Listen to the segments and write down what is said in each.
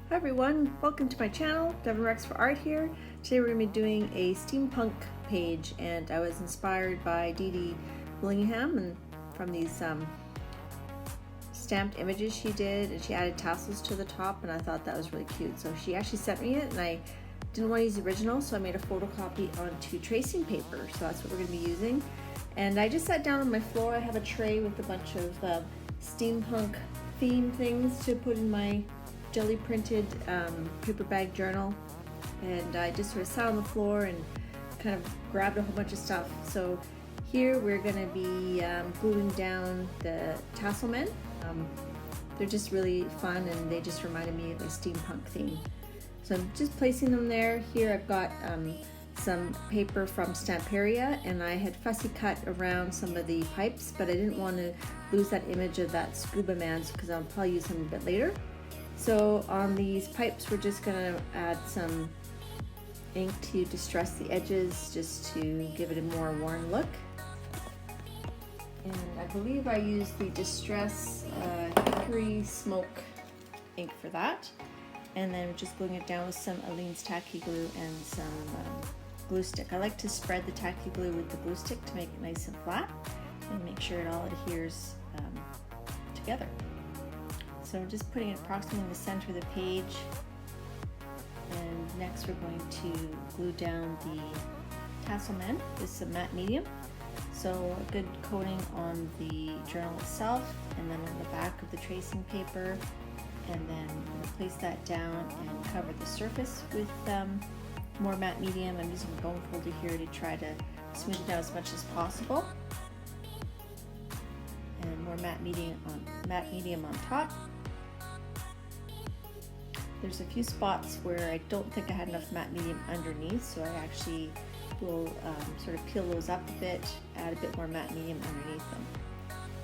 Hi everyone, welcome to my channel, Devin Rex for Art here. Today we're going to be doing a steampunk page, and I was inspired by Dede Willingham and from these stamped images she did, and she added tassels to the top, and I thought that was really cute. So she actually sent me it, and I didn't want to use the original, so I made a photocopy onto tracing paper, so that's what we're going to be using. And I just sat down on my floor. I have a tray with a bunch of steampunk theme things to put in my jelly printed paper bag journal, and I just sort of sat on the floor and kind of grabbed a whole bunch of stuff. So here we're going to be gluing down the Tassle Men. They're just really fun, and they just reminded me of a steampunk theme. So I'm just placing them there. Here I've got some paper from Stamperia, and I had fussy cut around some of the pipes, but I didn't want to lose that image of that scuba man because I'll probably use him a bit later. So on these pipes, we're just going to add some ink to distress the edges, just to give it a more worn look. And I believe I used the Distress Hickory Smoke ink for that. And then just gluing it down with some Aleene's tacky glue and some glue stick. I like to spread the tacky glue with the glue stick to make it nice and flat and make sure it all adheres together. So I'm just putting it approximately in the center of the page, and next we're going to glue down the Tassle Men with some matte medium. So a good coating on the journal itself, and then on the back of the tracing paper, and then place that down and cover the surface with more matte medium. I'm using a bone folder here to try to smooth it down as much as possible, and more matte medium on top. There's a few spots where I don't think I had enough matte medium underneath, so I actually will sort of peel those up a bit, add a bit more matte medium underneath them.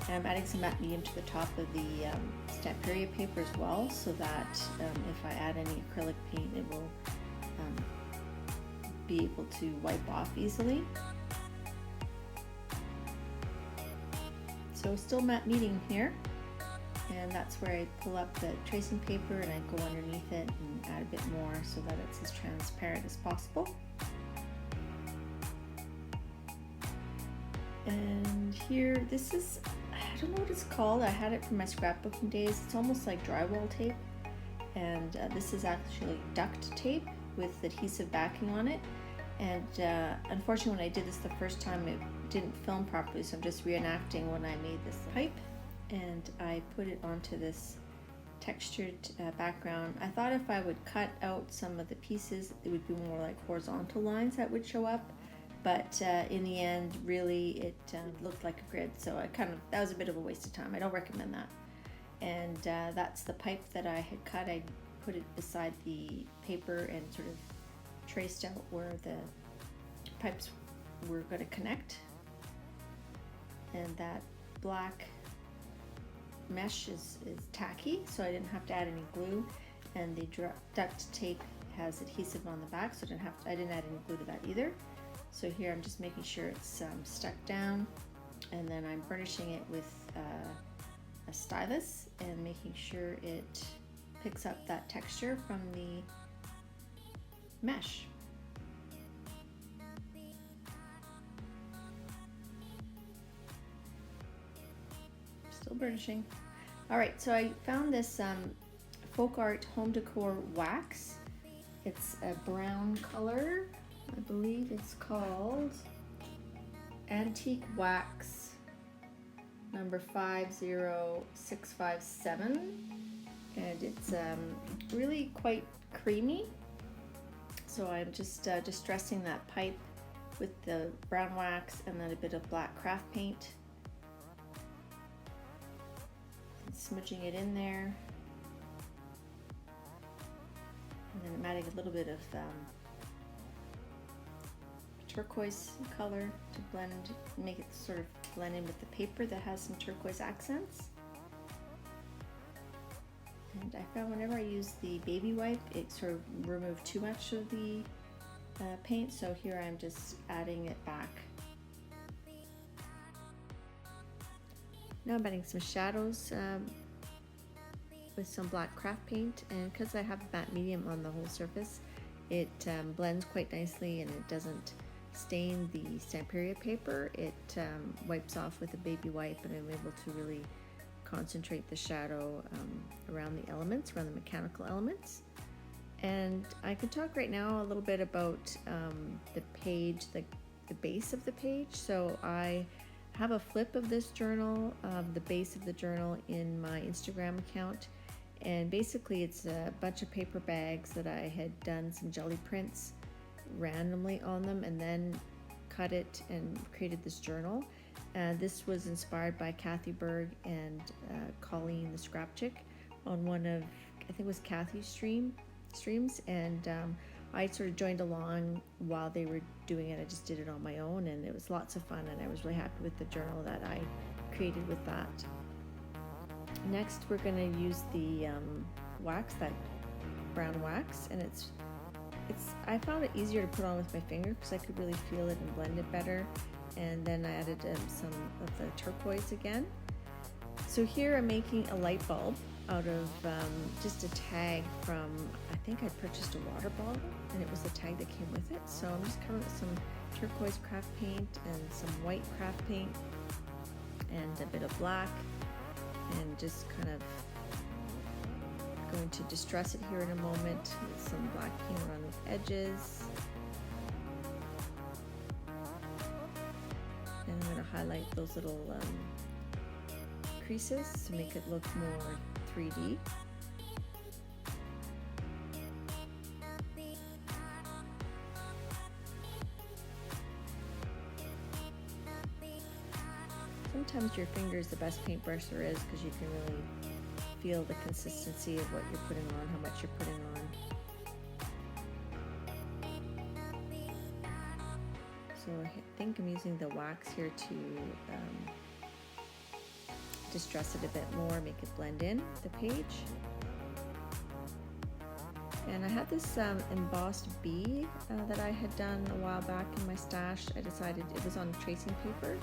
And I'm adding some matte medium to the top of the Stamperia paper as well, so that if I add any acrylic paint, it will be able to wipe off easily. So still matte medium here. And that's where I pull up the tracing paper and I go underneath it and add a bit more so that it's as transparent as possible. And here, this is, I don't know what it's called. I had it from my scrapbooking days. It's almost like drywall tape. And this is actually duct tape with adhesive backing on it. And unfortunately, when I did this the first time, it didn't film properly, so I'm just reenacting when I made this pipe. And I put it onto this textured background. I thought if I would cut out some of the pieces, it would be more like horizontal lines that would show up, but in the end, really it looked like a grid, so that was a bit of a waste of time. I don't recommend that. And that's the pipe that I had cut. I put it beside the paper and sort of traced out where the pipes were going to connect. And that black mesh is tacky, so I didn't have to add any glue, and the duct tape has adhesive on the back, so I didn't add any glue to that either. So here I'm just making sure it's stuck down, and then I'm burnishing it with a stylus and making sure it picks up that texture from the mesh. Still burnishing. All right, so I found this folk art home decor wax. It's a brown color. I believe it's called Antique Wax number 50657, and it's really quite creamy. So I'm just distressing that pipe with the brown wax and then a bit of black craft paint. Smudging it in there, and then I'm adding a little bit of turquoise color to make it sort of blend in with the paper that has some turquoise accents. And I found whenever I use the baby wipe, it sort of removed too much of the paint, so here I'm just adding it back. Now I'm adding some shadows with some black craft paint, and because I have matte medium on the whole surface, it blends quite nicely and it doesn't stain the Stamperia paper. It wipes off with a baby wipe, and I'm able to really concentrate the shadow around the elements, around the mechanical elements. And I can talk right now a little bit about the page, the base of the page. So I have a flip of this journal, the base of the journal, in my Instagram account. And basically it's a bunch of paper bags that I had done some jelly prints randomly on them, and then cut it and created this journal. This was inspired by Kathy Berg and Colleen the Scrap Chick on one of, I think it was Kathy's streams, and I sort of joined along while they were doing it. I just did it on my own, and it was lots of fun, and I was really happy with the journal that I created with that. Next we're going to use the wax, that brown wax, and I found it easier to put on with my finger because I could really feel it and blend it better. And then I added some of the turquoise again. So here I'm making a light bulb out of just a tag from, I think I purchased a water bottle, and it was the tag that came with it. So I'm just covering it with some turquoise craft paint and some white craft paint and a bit of black, and just kind of going to distress it here in a moment with some black paint around the edges. And I'm going to highlight those little creases to make it look more 3D. Sometimes your finger is the best paintbrush there is, because you can really feel the consistency of what you're putting on, how much you're putting on. So I think I'm using the wax here to distress it a bit more, make it blend in the page. And I had this embossed bee that I had done a while back in my stash. I decided it was on tracing paper,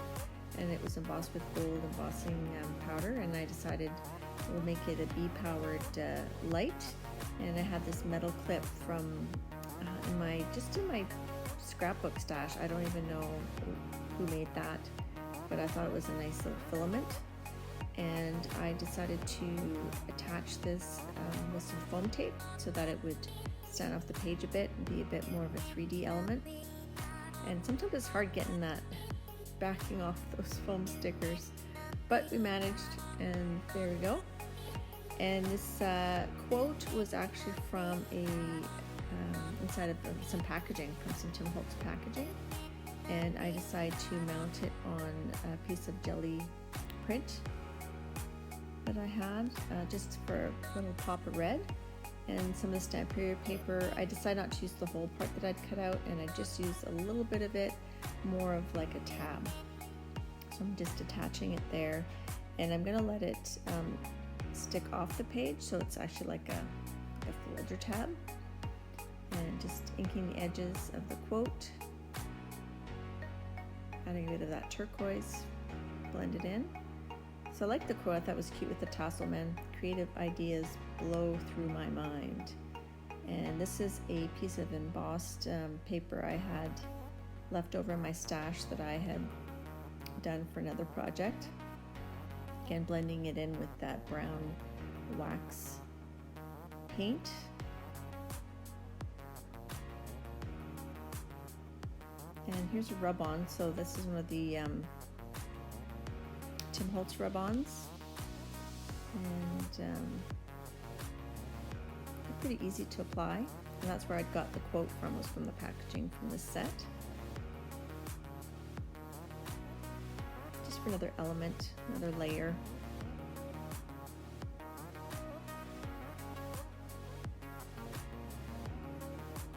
and it was embossed with gold embossing powder, and I decided we'll make it a bee powered light. And I had this metal clip from in my scrapbook stash. I don't even know who made that, but I thought it was a nice little filament, and I decided to attach this with some foam tape so that it would stand off the page a bit and be a bit more of a 3D element. And sometimes it's hard getting that backing off those foam stickers, but we managed, and there we go. And this quote was actually from inside of some packaging, from some Tim Holtz packaging, and I decided to mount it on a piece of jelly print that I had, just for a little pop of red. And some of the Stamperia paper, I decided not to use the whole part that I'd cut out, and I just used a little bit of it, more of like a tab. So I'm just attaching it there, and I'm gonna let it stick off the page, so it's actually like a folder tab. And just inking the edges of the quote, adding a bit of that turquoise, blend it in. So I like the quote, I thought it was cute with the Tassle Men, creative ideas blow through my mind. And this is a piece of embossed paper I had left over in my stash that I had done for another project. Again, blending it in with that brown wax paint. And here's a rub on. So this is one of the Tim Holtz Rub Ons, and they're pretty easy to apply. And that's where I got the quote from, was from the packaging from this set. Just for another element, another layer.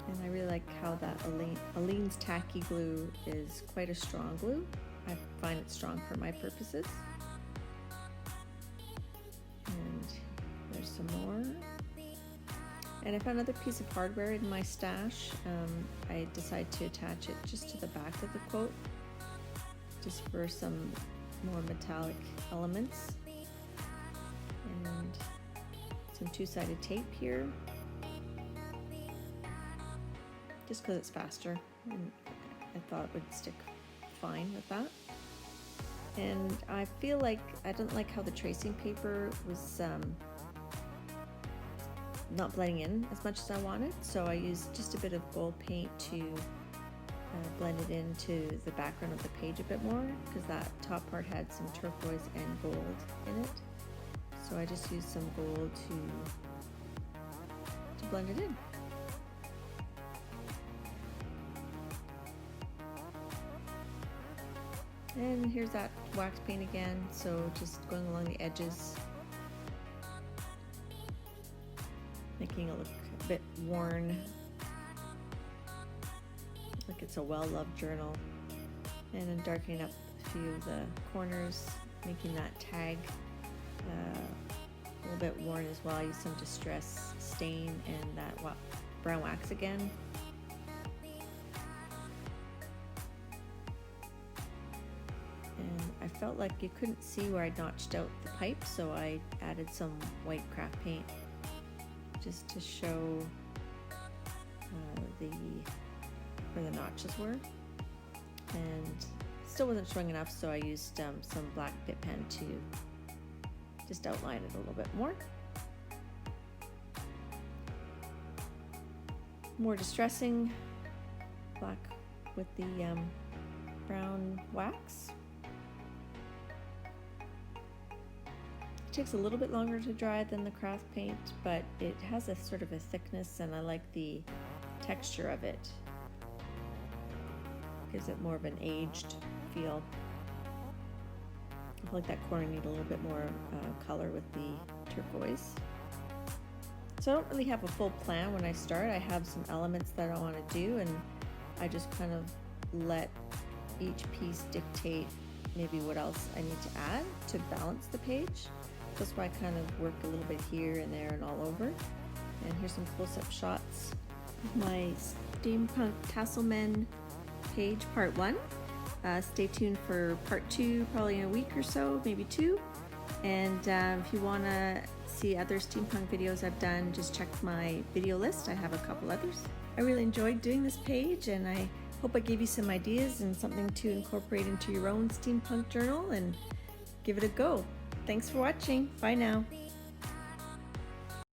And I really like how that Aleene's Tacky Glue is quite a strong glue. I find it strong for my purposes. And there's some more. And I found another piece of hardware in my stash. I decided to attach it just to the back of the quote, just for some more metallic elements. And some two-sided tape here, just because it's faster, and I thought it would stick fine with that. And I feel like I didn't like how the tracing paper was not blending in as much as I wanted, so I used just a bit of gold paint to blend it into the background of the page a bit more, because that top part had some turquoise and gold in it. So I just used some gold to blend it in. And here's that wax paint again, so just going along the edges, making it look a bit worn, like it's a well-loved journal. And then darkening up a few of the corners, making that tag a little bit worn as well. I used some distress stain and that brown wax again. And I felt like you couldn't see where I notched out the pipe, so I added some white craft paint just to show where the notches were. And still wasn't showing enough, so I used some black bit pen to just outline it a little bit more. More distressing black with the brown wax. It takes a little bit longer to dry than the craft paint, but it has a sort of a thickness, and I like the texture of it. Gives it more of an aged feel. I feel like that corner needs a little bit more color with the turquoise. So I don't really have a full plan when I start. I have some elements that I want to do, and I just kind of let each piece dictate maybe what else I need to add to balance the page. That's why I kind of work a little bit here and there and all over. And here's some close-up shots of my Steampunk Tassel Men page part 1. Stay tuned for part 2, probably in a week or so, maybe 2. And if you want to see other steampunk videos I've done, just check my video list. I have a couple others. I really enjoyed doing this page, and I hope I gave you some ideas and something to incorporate into your own steampunk journal and give it a go. Thanks for watching. Bye now.